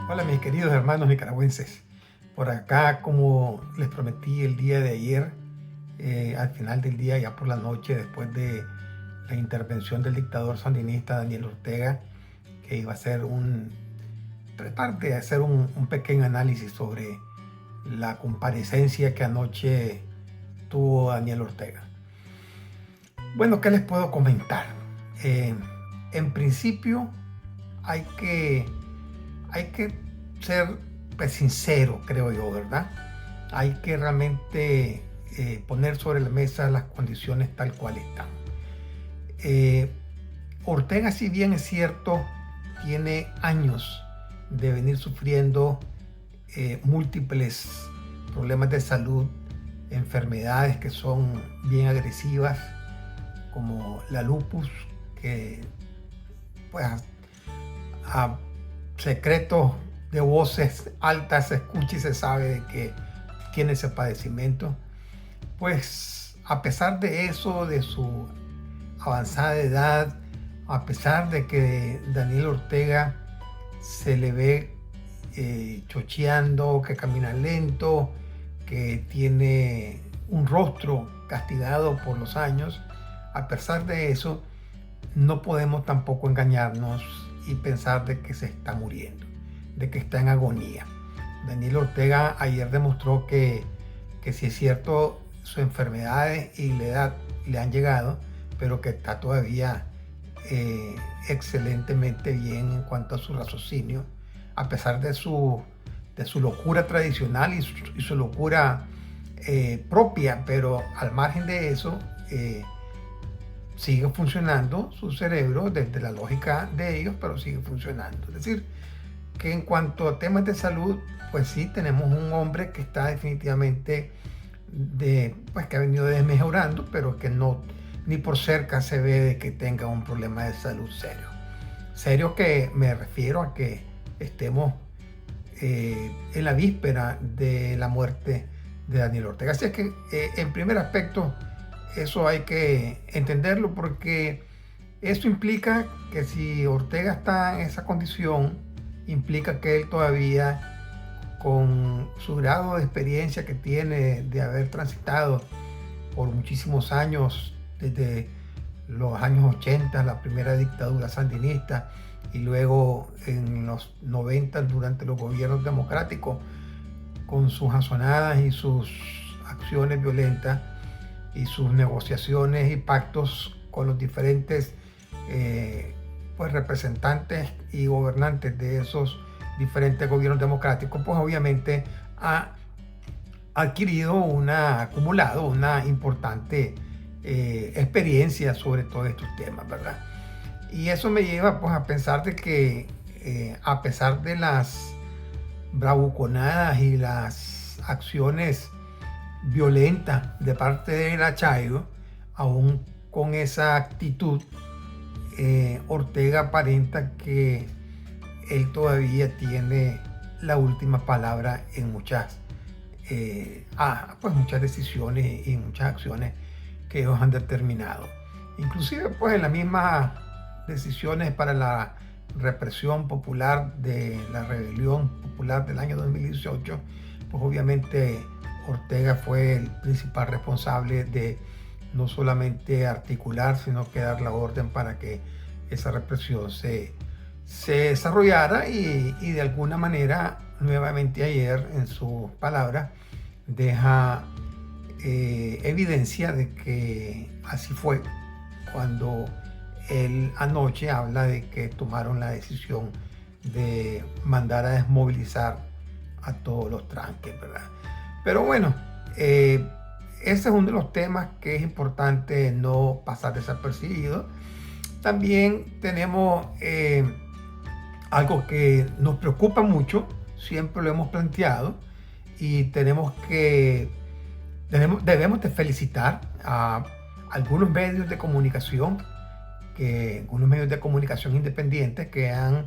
Hola mis queridos hermanos nicaragüenses. Por acá, como les prometí el día de ayer, al final del día, ya por la noche, después de la intervención del dictador sandinista Daniel Ortega, que iba a hacer tratar de hacer un pequeño análisis sobre la comparecencia que anoche tuvo Daniel Ortega. Bueno, ¿qué les puedo comentar? Eh, en principio, hay que hay que ser pues, sincero, creo yo, ¿verdad? Hay que realmente poner sobre la mesa las condiciones tal cual están. Eh, Ortega, si bien es cierto, tiene años de venir sufriendo múltiples problemas de salud, enfermedades que son bien agresivas, como la lupus, que pues a secretos de voces altas se escucha y se sabe de que tiene ese padecimiento. Pues a pesar de eso, de su avanzada edad, a pesar de que Daniel Ortega se le ve chocheando, que camina lento, que tiene un rostro castigado por los años, a pesar de eso, no podemos tampoco engañarnos y pensar de que se está muriendo, de que está en agonía. Daniel Ortega ayer demostró que sí es cierto, sus enfermedades y la edad le han llegado, pero que está todavía excelentemente bien en cuanto a su raciocinio, a pesar de su locura tradicional y su locura propia, pero al margen de eso, sigue funcionando su cerebro desde la lógica de ellos, pero sigue funcionando. Es decir, que en cuanto a temas de salud, pues sí, tenemos un hombre que está definitivamente pues que ha venido desmejorando, pero que no, ni por cerca se ve de que tenga un problema de salud serio. Serio que me refiero a que estemos en la víspera de la muerte de Daniel Ortega. Así es que en primer aspecto, eso hay que entenderlo porque eso implica que si Ortega está en esa condición, implica que él todavía, con su grado de experiencia que tiene de haber transitado por muchísimos años, desde los años 80, la primera dictadura sandinista, y luego en los 90 durante los gobiernos democráticos, con sus azonadas y sus acciones violentas y sus negociaciones y pactos con los diferentes pues representantes y gobernantes de esos diferentes gobiernos democráticos, pues obviamente ha acumulado una importante experiencia sobre todos estos temas, ¿verdad? Y eso me lleva pues a pensar de que a pesar de las bravuconadas y las acciones violentas de parte de la Chayo, aún con esa actitud, Ortega aparenta que él todavía tiene la última palabra en pues muchas decisiones y muchas acciones que ellos han determinado. Inclusive pues en las mismas decisiones para la represión popular de la rebelión popular del año 2018, pues obviamente Ortega fue el principal responsable de no solamente articular, sino que dar la orden para que esa represión se desarrollara y de alguna manera, nuevamente ayer, en sus palabras, deja evidencia de que así fue cuando él anoche habla de que tomaron la decisión de mandar a desmovilizar a todos los tranques, ¿verdad? Pero bueno, ese es uno de los temas que es importante no pasar desapercibido. También tenemos algo que nos preocupa mucho, siempre lo hemos planteado, y debemos de felicitar a algunos medios de comunicación, algunos medios de comunicación independientes que han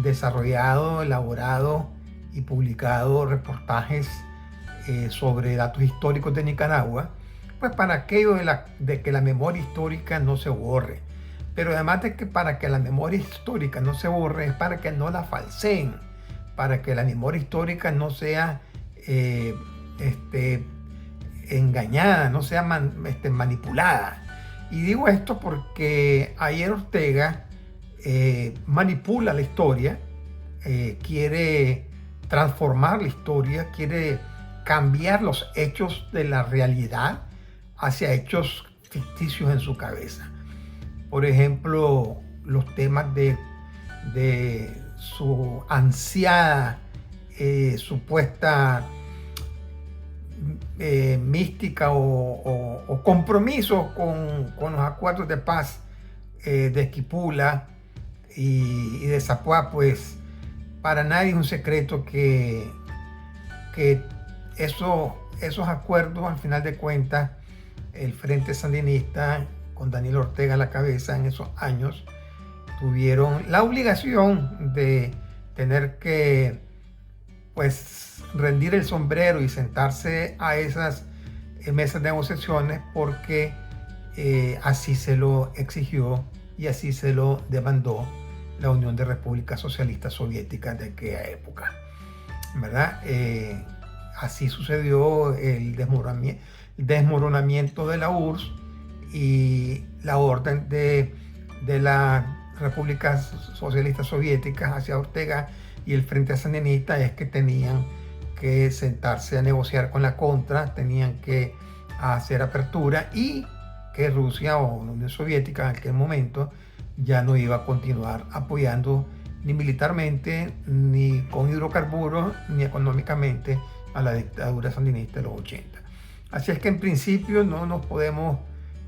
desarrollado, elaborado y publicado reportajes sobre datos históricos de Nicaragua, pues para aquello de que la memoria histórica no se borre. Pero además de que para que la memoria histórica no se borre, es para que no la falseen, para que la memoria histórica no sea engañada, no sea manipulada. Y digo esto porque ayer Ortega manipula la historia, quiere transformar la historia, quiere cambiar los hechos de la realidad hacia hechos ficticios en su cabeza. Por ejemplo, los temas de su ansiada supuesta mística o compromiso con los acuerdos de paz de Esquipula y de Zapoá, pues para nadie es un secreto que esos acuerdos, al final de cuentas, el Frente Sandinista con Daniel Ortega a la cabeza en esos años tuvieron la obligación de tener que pues rendir el sombrero y sentarse a esas mesas de negociaciones porque así se lo exigió y así se lo demandó la Unión de Repúblicas Socialistas Soviéticas de aquella época, ¿verdad? Así sucedió el desmoronamiento de la URSS y la orden de las Repúblicas Socialistas Soviéticas hacia Ortega y el Frente Sandinista es que tenían que sentarse a negociar con la contra, tenían que hacer apertura y que Rusia o la Unión Soviética en aquel momento ya no iba a continuar apoyando ni militarmente, ni con hidrocarburos, ni económicamente a la dictadura sandinista de los 80. Así es que en principio no nos podemos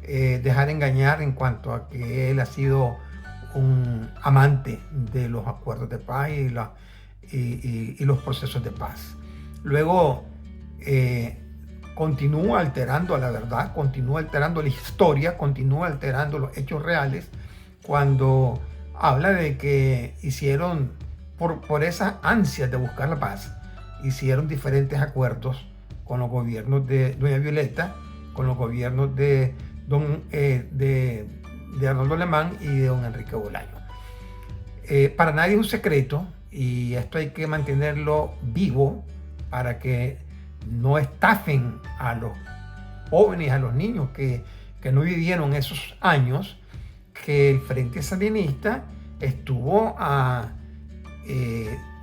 dejar engañar en cuanto a que él ha sido un amante de los acuerdos de paz y los procesos de paz. Luego continúa alterando la verdad, continúa alterando la historia, continúa alterando los hechos reales cuando habla de que hicieron, por esa ansia de buscar la paz, hicieron diferentes acuerdos con los gobiernos de doña Violeta, con los gobiernos de Arnoldo Alemán y de don Enrique Bolaño. Para nadie es un secreto, y esto hay que mantenerlo vivo para que no estafen a los jóvenes, a los niños que no vivieron esos años, que el Frente Sandinista estuvo a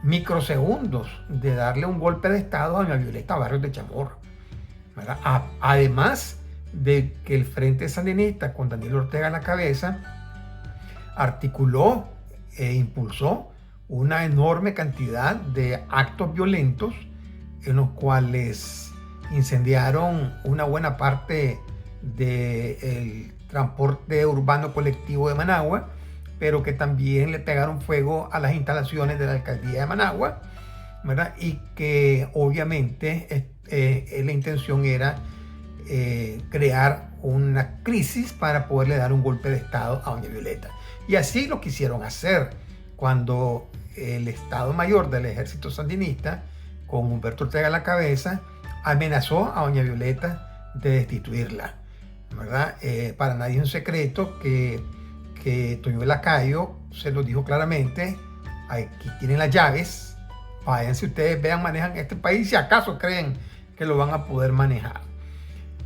microsegundos de darle un golpe de estado a doña Violeta Barrios de Chamorro, ¿verdad? Además de que el Frente Sandinista con Daniel Ortega a la cabeza articuló e impulsó una enorme cantidad de actos violentos en los cuales incendiaron una buena parte del transporte urbano colectivo de Managua, pero que también le pegaron fuego a las instalaciones de la alcaldía de Managua, ¿verdad? Y que obviamente la intención era crear una crisis para poderle dar un golpe de estado a doña Violeta. Y así lo quisieron hacer cuando el Estado Mayor del Ejército Sandinista, con Humberto Ortega a la cabeza, amenazó a doña Violeta de destituirla, ¿verdad? Para nadie es un secreto que Toño Lacayo se lo dijo claramente: aquí tienen las llaves, váyanse ustedes, vean, manejan este país si acaso creen que lo van a poder manejar.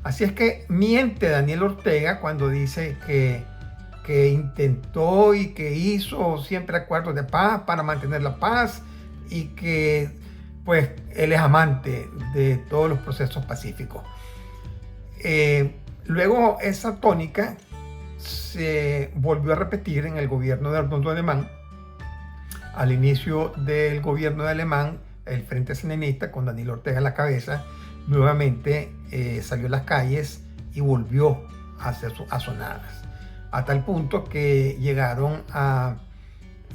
Así es que miente Daniel Ortega cuando dice que intentó y que hizo siempre acuerdos de paz para mantener la paz y que pues él es amante de todos los procesos pacíficos. Luego esa tónica se volvió a repetir en el gobierno de Arnoldo Alemán. Al inicio del gobierno de Alemán, el Frente Sandinista con Daniel Ortega a la cabeza nuevamente salió a las calles y volvió a hacer sus azonadas, a tal punto que llegaron a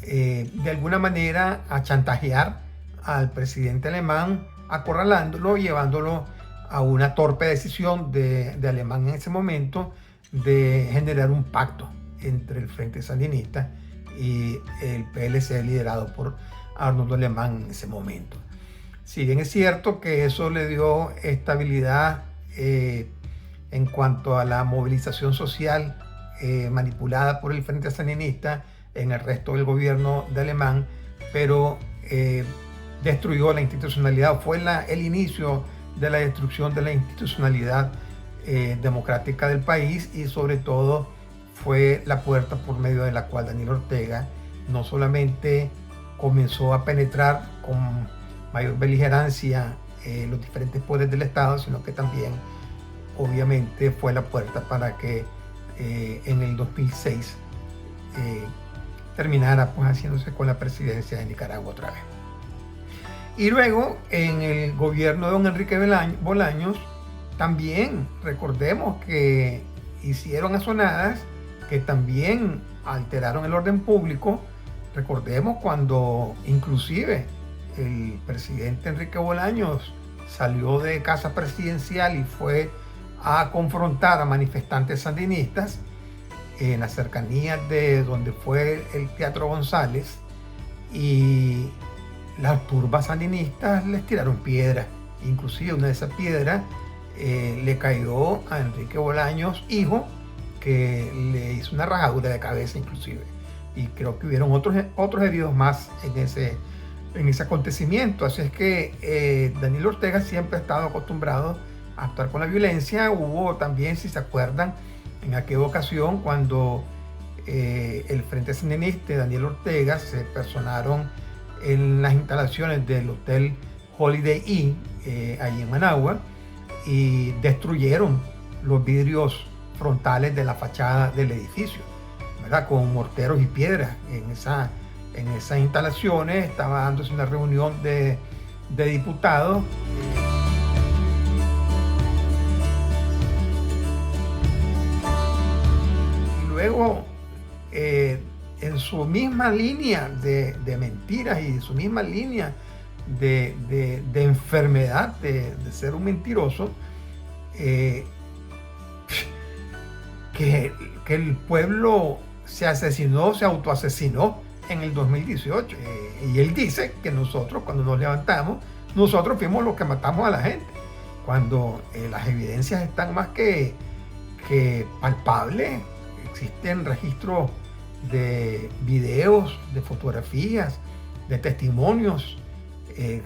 de alguna manera a chantajear al presidente alemán, acorralándolo, llevándolo a una torpe decisión de Alemán en ese momento de generar un pacto entre el Frente Sandinista y el PLC liderado por Arnoldo Alemán en ese momento. Si bien es cierto que eso le dio estabilidad en cuanto a la movilización social manipulada por el Frente Sandinista en el resto del gobierno de Alemán, pero destruyó la institucionalidad, fue el inicio de la destrucción de la institucionalidad democrática del país, y sobre todo fue la puerta por medio de la cual Daniel Ortega no solamente comenzó a penetrar con mayor beligerancia los diferentes poderes del Estado, sino que también obviamente fue la puerta para que en el 2006 terminara pues haciéndose con la presidencia de Nicaragua otra vez. Y luego en el gobierno de don Enrique Bolaños también recordemos que hicieron azonadas que también alteraron el orden público. Recordemos cuando inclusive el presidente Enrique Bolaños salió de casa presidencial y fue a confrontar a manifestantes sandinistas en las cercanías de donde fue el Teatro González, y las turbas sandinistas les tiraron piedras. Inclusive una de esas piedras le cayó a Enrique Bolaños, hijo, que le hizo una rajadura de cabeza inclusive. Y creo que hubieron otros heridos más en ese acontecimiento. Así es que Daniel Ortega siempre ha estado acostumbrado a actuar con la violencia. Hubo también, si se acuerdan, en aquella ocasión cuando el Frente Sandinista y Daniel Ortega se personaron en las instalaciones del Hotel Holiday Inn allí en Managua, y destruyeron los vidrios frontales de la fachada del edificio, ¿verdad? Con morteros y piedras. En esas instalaciones estaba dándose una reunión de diputados. Y luego, en su misma línea de mentiras y su misma línea de enfermedad de ser un mentiroso, que el pueblo se autoasesinó en el 2018. Y él dice que nosotros, cuando nos levantamos, nosotros fuimos los que matamos a la gente, cuando las evidencias están más que palpables. Existen registros de videos, de fotografías, de testimonios,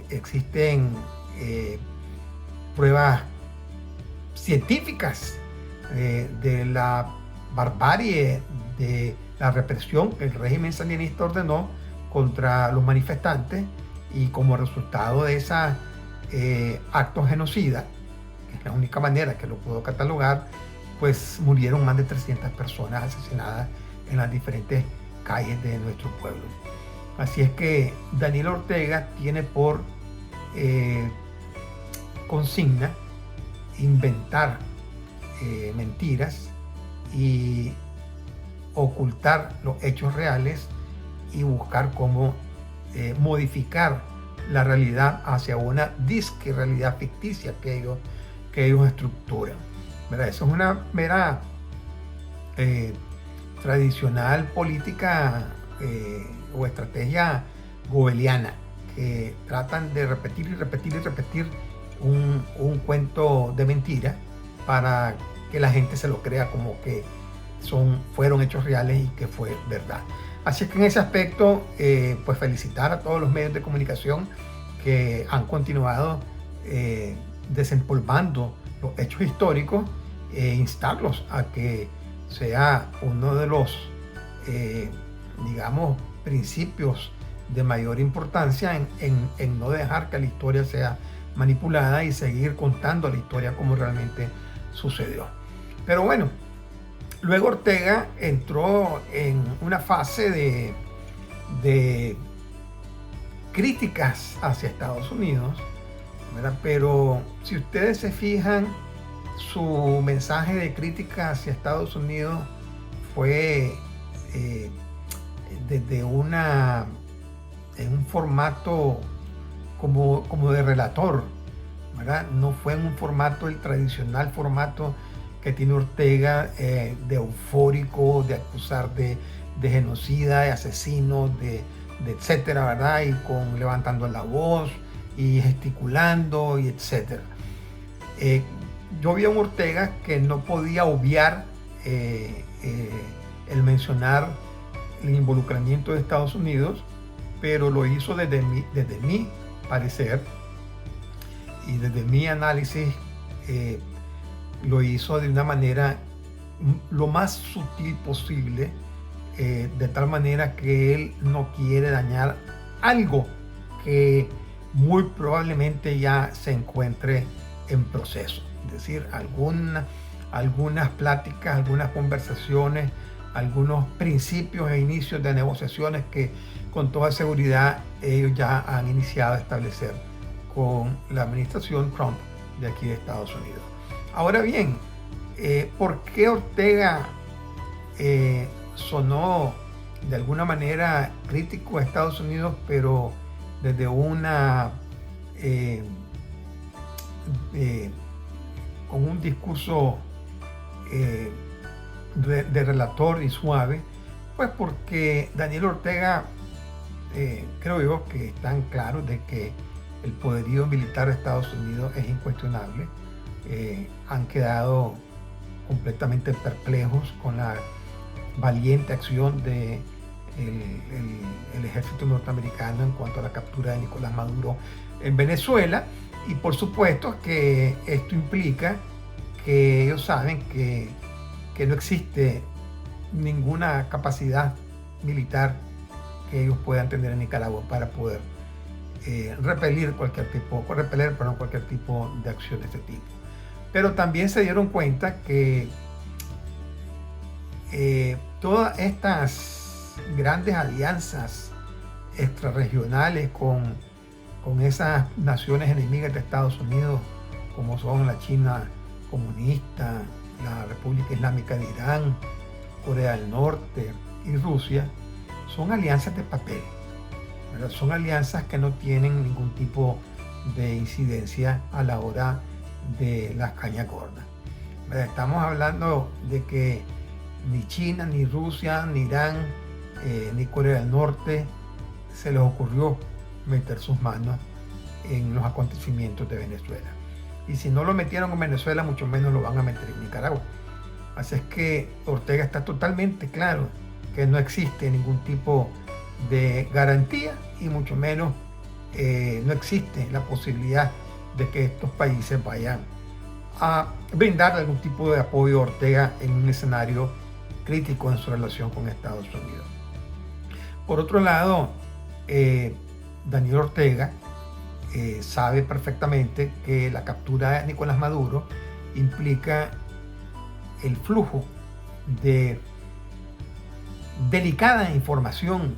existen pruebas científicas de la barbarie, de la represión que el régimen sandinista ordenó contra los manifestantes, y como resultado de ese acto genocida, que es la única manera que lo puedo catalogar, pues murieron más de 300 personas asesinadas en las diferentes calles de nuestro pueblo. Así es que Daniel Ortega tiene por consigna inventar mentiras y ocultar los hechos reales, y buscar cómo modificar la realidad hacia una disque realidad ficticia que ellos estructuran, ¿verdad? Eso es una mera tradicional política o estrategia goebbeliana, que tratan de repetir y repetir y repetir un cuento de mentira para que la gente se lo crea como que fueron hechos reales y que fue verdad. Así es que en ese aspecto, pues felicitar a todos los medios de comunicación que han continuado desempolvando los hechos históricos, e instarlos a que sea uno de los, digamos, principios de mayor importancia en no dejar que la historia sea manipulada y seguir contando la historia como realmente sucedió. Pero bueno, luego Ortega entró en una fase de críticas hacia Estados Unidos, ¿verdad? Pero si ustedes se fijan, su mensaje de crítica hacia Estados Unidos fue desde en un formato como de relator, ¿verdad? No fue en un formato, el tradicional formato que tiene Ortega, de eufórico, de acusar de genocida, de asesinos, de etcétera, ¿verdad? Y levantando la voz y gesticulando y etcétera. Yo vi a un Ortega que no podía obviar el mencionar el involucramiento de Estados Unidos, pero lo hizo desde mi parecer, y desde mi análisis lo hizo de una manera lo más sutil posible, de tal manera que él no quiere dañar algo que muy probablemente ya se encuentre en proceso. Es decir, algunas pláticas, algunas conversaciones, algunos principios e inicios de negociaciones que con toda seguridad ellos ya han iniciado a establecer con la administración Trump de aquí de Estados Unidos. Ahora bien, ¿por qué Ortega sonó de alguna manera crítico a Estados Unidos, pero desde con un discurso de relator y suave? Pues porque Daniel Ortega, creo yo que están claros de que el poderío militar de Estados Unidos es incuestionable. Han quedado completamente perplejos con la valiente acción del ejército norteamericano en cuanto a la captura de Nicolás Maduro en Venezuela, y por supuesto que esto implica que ellos saben que no existe ninguna capacidad militar que ellos puedan tener en Nicaragua para poder repeler cualquier tipo de acción de este tipo. Pero también se dieron cuenta que todas estas grandes alianzas extrarregionales con esas naciones enemigas de Estados Unidos, como son la China comunista, la República Islámica de Irán, Corea del Norte y Rusia, son alianzas de papel, ¿verdad? Son alianzas que no tienen ningún tipo de incidencia a la hora de las cañas gordas, ¿verdad? Estamos hablando de que ni China, ni Rusia, ni Irán, ni Corea del Norte se les ocurrió meter sus manos en los acontecimientos de Venezuela. Y si no lo metieron en Venezuela, mucho menos lo van a meter en Nicaragua. Así es que Ortega está totalmente claro que no existe ningún tipo de garantía, y mucho menos no existe la posibilidad de que estos países vayan a brindar algún tipo de apoyo a Ortega en un escenario crítico en su relación con Estados Unidos. Por otro lado, Daniel Ortega sabe perfectamente que la captura de Nicolás Maduro implica el flujo de delicada información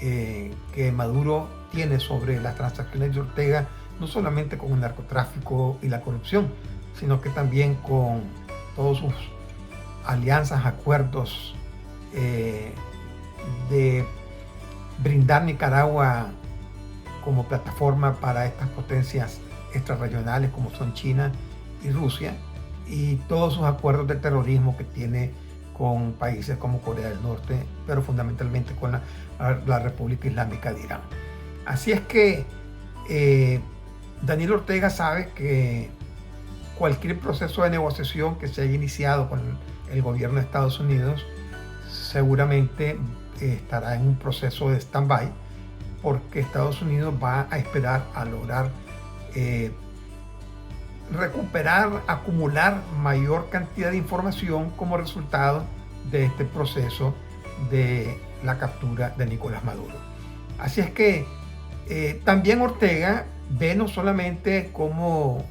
que Maduro tiene sobre las transacciones de Ortega, no solamente con el narcotráfico y la corrupción, sino que también con todas sus alianzas, acuerdos de brindar Nicaragua como plataforma para estas potencias extrarregionales como son China y Rusia, y todos sus acuerdos de terrorismo que tiene con países como Corea del Norte, pero fundamentalmente con la República Islámica de Irán. Así es que Daniel Ortega sabe que cualquier proceso de negociación que se haya iniciado con el gobierno de Estados Unidos seguramente estará en un proceso de stand-by, porque Estados Unidos va a esperar a lograr recuperar, acumular mayor cantidad de información como resultado de este proceso de la captura de Nicolás Maduro. Así es que también Ortega ve no solamente cómo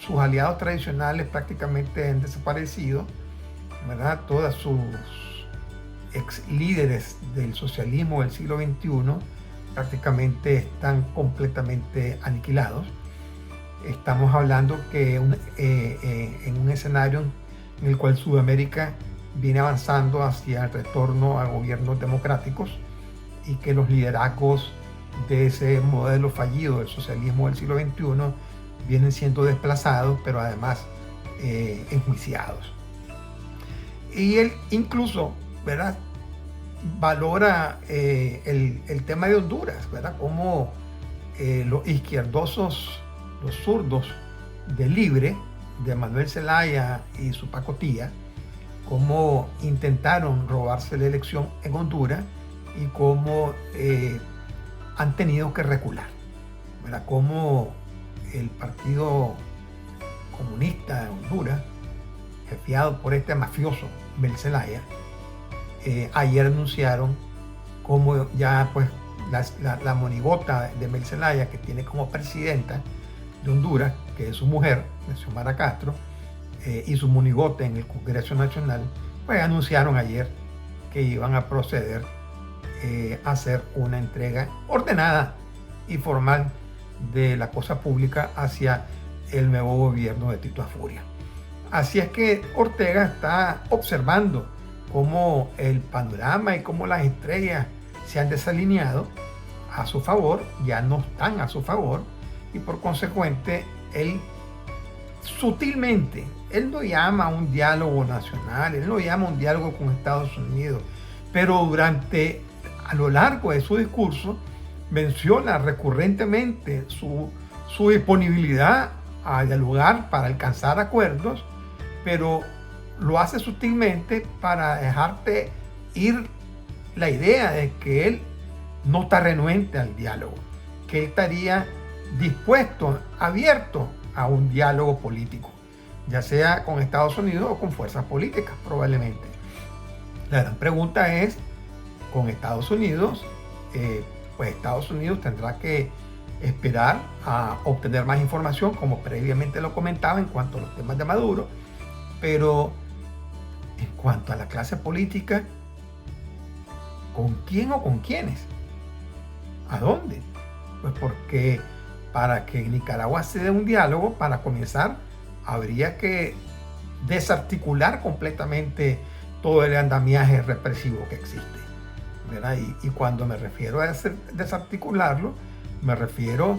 sus aliados tradicionales prácticamente han desaparecido, ¿verdad? Todas sus ex líderes del socialismo del siglo XXI prácticamente están completamente aniquilados. Estamos hablando que en un escenario en el cual Sudamérica viene avanzando hacia el retorno a gobiernos democráticos, y que los liderazgos de ese modelo fallido del socialismo del siglo XXI vienen siendo desplazados, pero además enjuiciados. Y él incluso, ¿verdad?, valora el tema de Honduras, ¿verdad?, como los izquierdosos, los zurdos de Libre, de Manuel Zelaya y su pacotilla, cómo intentaron robarse la elección en Honduras y cómo han tenido que recular, Mira cómo el Partido Comunista de Honduras, jefiado por este mafioso Mel Zelaya, ayer anunciaron cómo ya pues la monigota de Mel Zelaya, que tiene como presidenta de Honduras, que es su mujer, Xiomara Castro, y su monigote en el Congreso Nacional, pues anunciaron ayer que iban a proceder a hacer una entrega ordenada y formal de la cosa pública hacia el nuevo gobierno de Tito Asfuria. Así es que Ortega está observando cómo el panorama y cómo las estrellas se han desalineado a su favor, ya no están a su favor, y por consecuente él sutilmente, él no llama a un diálogo nacional, él no llama a un diálogo con Estados Unidos, pero a lo largo de su discurso menciona recurrentemente su disponibilidad a dialogar para alcanzar acuerdos, pero lo hace sutilmente para dejarte ir la idea de que él no está renuente al diálogo, que él estaría dispuesto, abierto a un diálogo político, ya sea con Estados Unidos o con fuerzas políticas probablemente. La gran pregunta es, con Estados Unidos, pues Estados Unidos tendrá que esperar a obtener más información, como previamente lo comentaba en cuanto a los temas de Maduro, pero en cuanto a la clase política, ¿con quién o con quiénes? ¿A dónde? Pues porque para que Nicaragua se dé un diálogo, para comenzar, habría que desarticular completamente todo el andamiaje represivo que existe, ¿verdad? Y cuando me refiero a desarticularlo, me refiero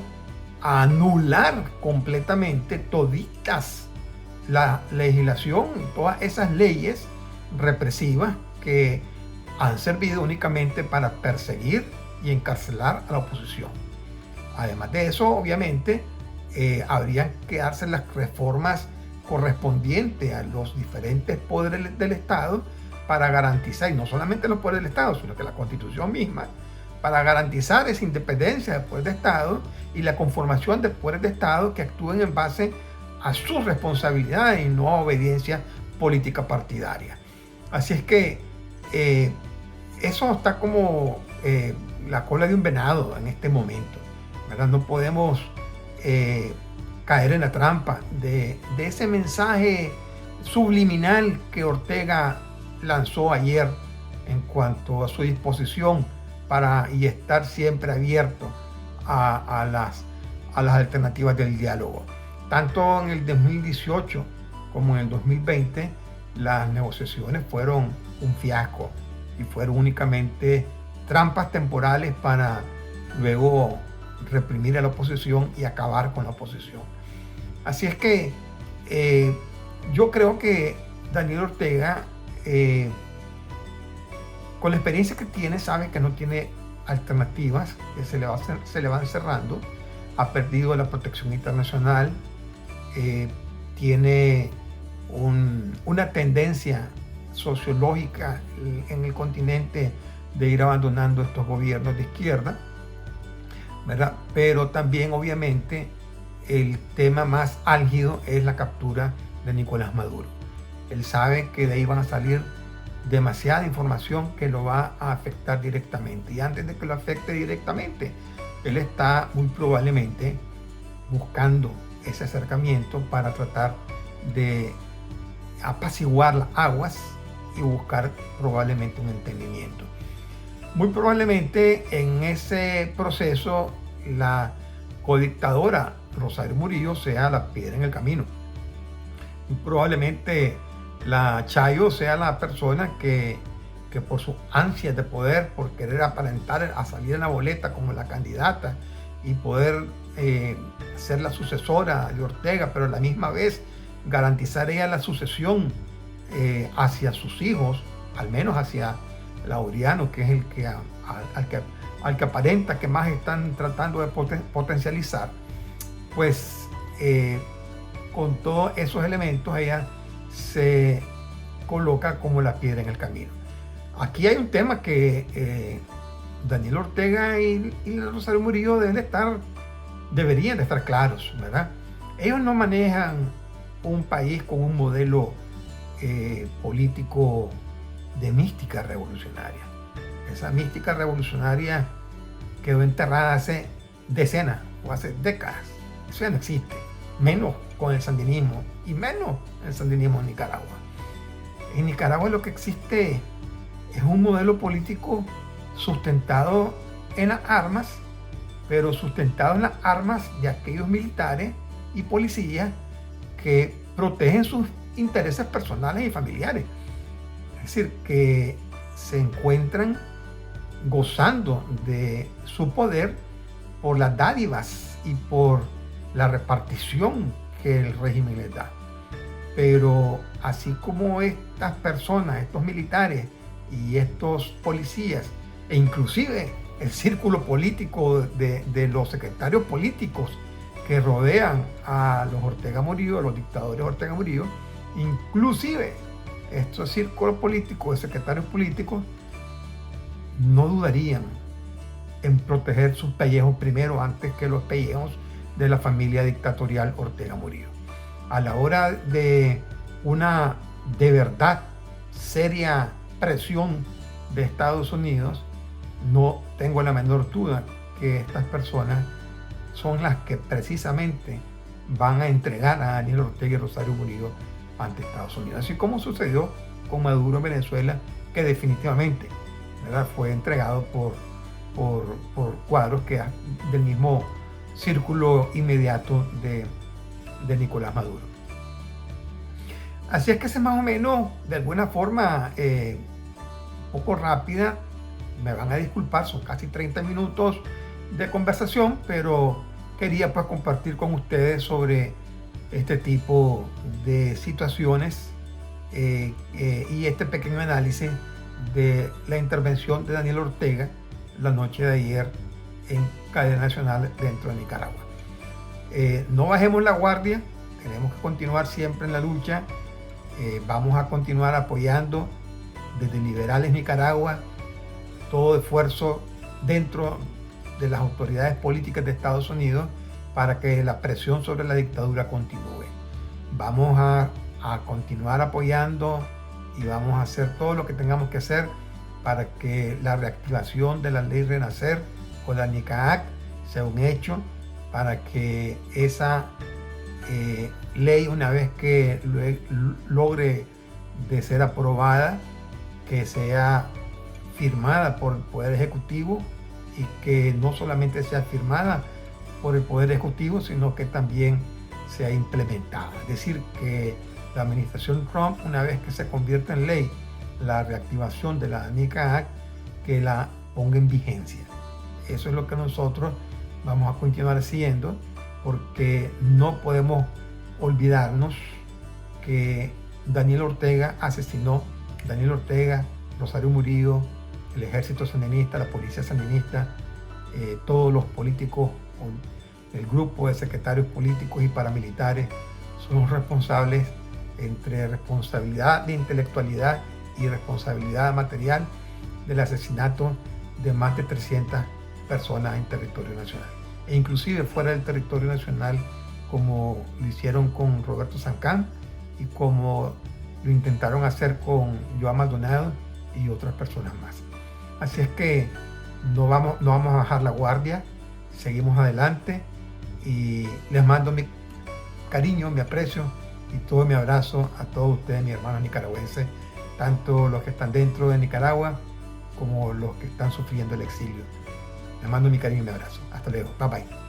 a anular completamente toditas la legislación, todas esas leyes represivas que han servido únicamente para perseguir y encarcelar a la oposición. Además de eso, obviamente, habrían que darse las reformas correspondientes a los diferentes poderes del Estado para garantizar, y no solamente los poderes del Estado, sino que la Constitución misma, para garantizar esa independencia del poder de Estado y la conformación de poderes de Estado que actúen en base a sus responsabilidades y no a obediencia política partidaria. Así es que eso está como la cola de un venado en este momento, ¿verdad? No podemos caer en la trampa de ese mensaje subliminal que Ortega lanzó ayer en cuanto a su disposición y estar siempre abierto a las alternativas del diálogo. Tanto en el 2018 como en el 2020 las negociaciones fueron un fiasco y fueron únicamente trampas temporales para luego reprimir a la oposición y acabar con la oposición. Así es que yo creo que Daniel Ortega, con la experiencia que tiene, sabe que no tiene alternativas, que se le van cerrando, ha perdido la protección internacional, tiene una tendencia sociológica en el continente de ir abandonando estos gobiernos de izquierda, ¿verdad? Pero también obviamente el tema más álgido es la captura de Nicolás Maduro. Él sabe que de ahí van a salir demasiada información que lo va a afectar directamente, y antes de que lo afecte directamente, él está muy probablemente buscando ese acercamiento para tratar de apaciguar las aguas y buscar probablemente un entendimiento. Muy probablemente en ese proceso la codictadora Rosario Murillo sea la piedra en el camino. Muy probablemente la Chayo sea la persona que por sus ansias de poder, por querer aparentar a salir en la boleta como la candidata y poder ser la sucesora de Ortega, pero a la misma vez garantizar ella la sucesión hacia sus hijos, al menos hacia Laureano, que es el que al que aparenta que más están tratando de potencializar, pues con todos esos elementos ella se coloca como la piedra en el camino. Aquí hay un tema que Daniel Ortega y Rosario Murillo deben estar deberían de estar claros, ¿verdad? Ellos no manejan un país con un modelo político de mística revolucionaria. Esa mística revolucionaria quedó enterrada hace decenas o hace décadas. Eso ya no existe, menos con el sandinismo y menos el sandinismo en Nicaragua. En Nicaragua lo que existe es un modelo político sustentado en las armas, pero sustentado en las armas de aquellos militares y policías que protegen sus intereses personales y familiares. Es decir, que se encuentran gozando de su poder por las dádivas y por la repartición que el régimen les da. Pero así como estas personas, estos militares y estos policías, e inclusive el círculo político de los secretarios políticos que rodean a los Ortega Murillo, a los dictadores Ortega Murillo, inclusive estos círculos políticos de secretarios políticos no dudarían en proteger sus pellejos primero antes que los pellejos de la familia dictatorial Ortega Murillo. A la hora de una de verdad seria presión de Estados Unidos, no tengo la menor duda que estas personas son las que precisamente van a entregar a Daniel Ortega y Rosario Murillo ante Estados Unidos, así como sucedió con Maduro en Venezuela, que definitivamente, ¿verdad?, fue entregado por cuadros que del mismo círculo inmediato de Nicolás Maduro. Así es que es más o menos, de alguna forma, poco rápida. Me van a disculpar, son casi 30 minutos de conversación, pero quería pues compartir con ustedes sobre este tipo de situaciones y este pequeño análisis de la intervención de Daniel Ortega la noche de ayer en cadena nacional dentro de Nicaragua. No bajemos la guardia, tenemos que continuar siempre en la lucha. Vamos a continuar apoyando desde Liberales Nicaragua todo esfuerzo dentro de las autoridades políticas de Estados Unidos para que la presión sobre la dictadura continúe. Vamos a continuar apoyando y vamos a hacer todo lo que tengamos que hacer para que la reactivación de la ley Renacer o la NICAAC sea un hecho, para que esa ley, una vez que logre de ser aprobada, que sea firmada por el Poder Ejecutivo y que no solamente sea firmada por el Poder Ejecutivo, sino que también sea implementada. Es decir, que la administración Trump, una vez que se convierta en ley la reactivación de la NICAAC, que la ponga en vigencia. Eso es lo que nosotros vamos a continuar haciendo, porque no podemos olvidarnos que Daniel Ortega asesinó, Daniel Ortega, Rosario Murillo, el ejército sandinista, la policía sandinista, todos los políticos, el grupo de secretarios políticos y paramilitares son los responsables, entre responsabilidad de intelectualidad y responsabilidad material, del asesinato de más de 300 personas en territorio nacional, e inclusive fuera del territorio nacional, como lo hicieron con Roberto Sancán y como lo intentaron hacer con Joan Maldonado y otras personas más. Así es que no vamos a bajar la guardia, seguimos adelante y les mando mi cariño, mi aprecio y todo mi abrazo a todos ustedes, mis hermanos nicaragüenses, tanto los que están dentro de Nicaragua como los que están sufriendo el exilio. Les mando mi cariño y mi abrazo. Hasta luego. Bye bye.